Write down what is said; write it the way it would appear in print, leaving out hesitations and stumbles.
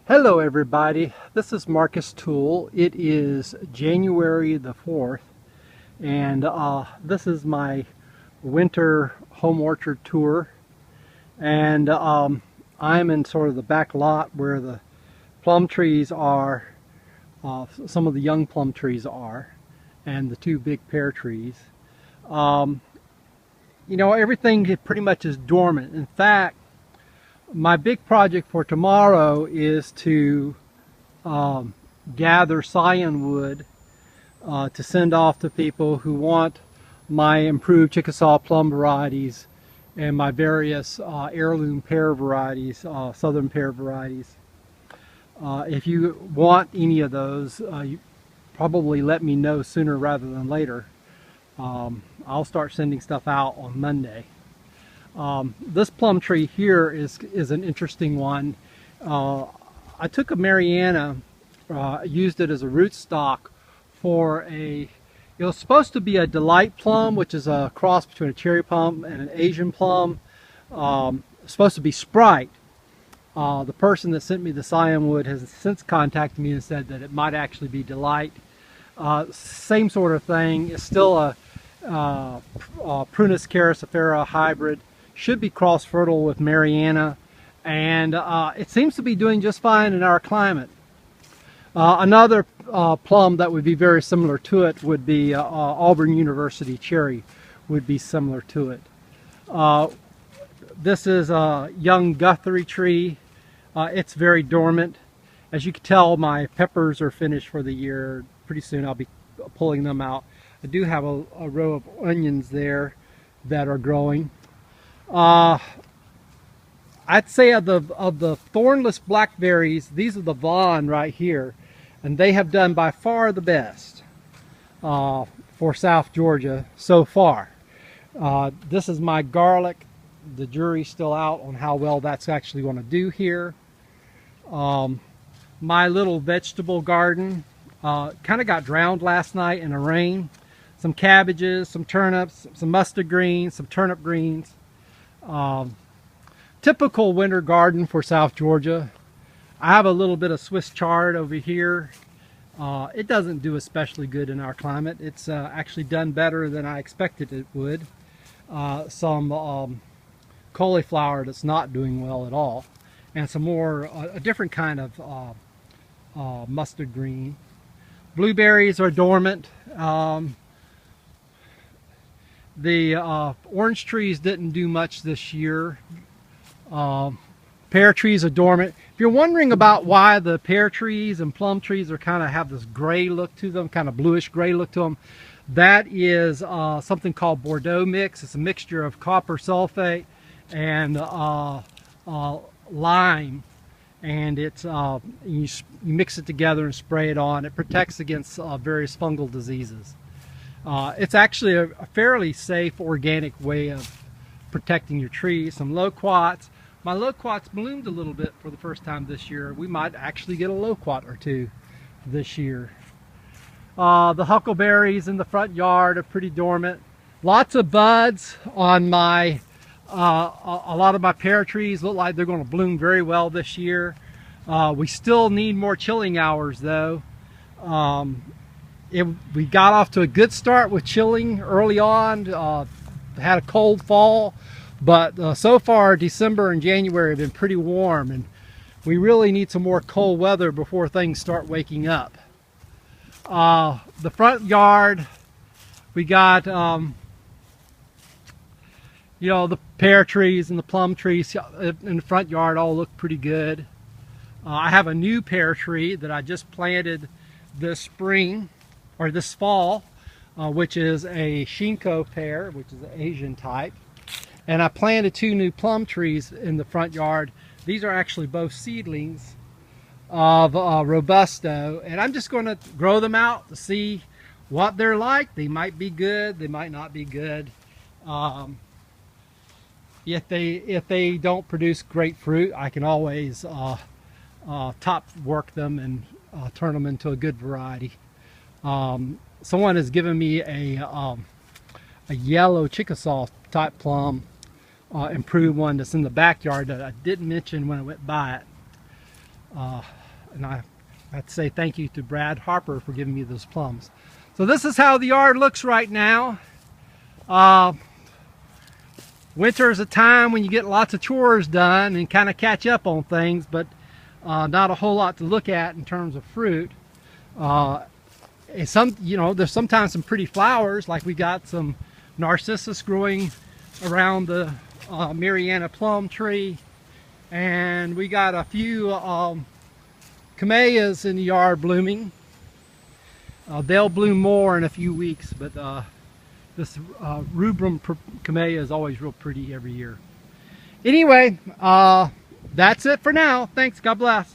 Hello everybody, this is Marcus Toole. It is January the 4th and this is my winter home orchard tour, and I'm in sort of the back lot where the plum trees are, some of the young plum trees are, and the two big pear trees. You know, everything pretty much is dormant. In fact, my big project for tomorrow is to gather scion wood to send off to people who want my improved Chickasaw plum varieties and my various heirloom pear varieties, southern pear varieties. If you want any of those, you probably let me know sooner rather than later. I'll start sending stuff out on Monday. This plum tree here is an interesting one. I took a Mariana, used it as a rootstock for it was supposed to be a delight plum, which is a cross between a cherry plum and an Asian plum. Supposed to be Sprite. The person that sent me the scion wood has since contacted me and said that it might actually be delight. Same sort of thing. It's still a Prunus caricifera hybrid. Should be cross-fertile with Mariana, and it seems to be doing just fine in our climate. Another plum that would be very similar to it would be Auburn University cherry, would be similar to it. This is a young Guthrie tree. It's very dormant. As you can tell, my peppers are finished for the year. Pretty soon I'll be pulling them out. I do have a row of onions there that are growing. I'd say of the thornless blackberries, these are the Vaughn right here, and they have done by far the best for South Georgia so far. This is my garlic. The jury's still out on how well that's actually going to do here. My little vegetable garden kind of got drowned last night in the rain. Some cabbages, some turnips, some mustard greens, some turnip greens. Typical winter garden for South Georgia. I have a little bit of Swiss chard over here. It doesn't do especially good in our climate. It's actually done better than I expected it would. Some cauliflower that's not doing well at all, and some more a different kind of mustard green. Blueberries are dormant. The orange trees didn't do much this year. Pear trees are dormant. If you're wondering about why the pear trees and plum trees are kind of have this gray look to them, kind of bluish gray look to them, that is something called Bordeaux mix. It's a mixture of copper sulfate and lime, and it's you mix it together and spray it on. It protects against various fungal diseases. It's actually a fairly safe organic way of protecting your trees. Some loquats. My loquats bloomed a little bit for the first time this year. We might actually get a loquat or two this year. The huckleberries in the front yard are pretty dormant. Lots of buds on my, a lot of my pear trees look like they're going to bloom very well this year. We still need more chilling hours though. We got off to a good start with chilling early on, had a cold fall, but so far December and January have been pretty warm, and we really need some more cold weather before things start waking up. The front yard, we got you know, the pear trees and the plum trees in the front yard all look pretty good. I have a new pear tree that I just planted this spring, or this fall, which is a Shinko pear, which is an Asian type. And I planted two new plum trees in the front yard. These are actually both seedlings of Robusto, and I'm just going to grow them out to see what they're like. They might be good, they might not be good. If they don't produce great fruit, I can always top work them and turn them into a good variety. Someone has given me a yellow Chickasaw type plum, improved one that's in the backyard that I didn't mention when I went by it. And I have to say thank you to Brad Harper for giving me those plums. So this is how the yard looks right now. Winter is a time when you get lots of chores done and kind of catch up on things, but not a whole lot to look at in terms of fruit. There's sometimes some pretty flowers, like we got some narcissus growing around the Mariana plum tree, and we got a few camellias in the yard blooming. They'll bloom more in a few weeks, but this rubrum camellia is always real pretty every year. Anyway, that's it for now. Thanks. God bless.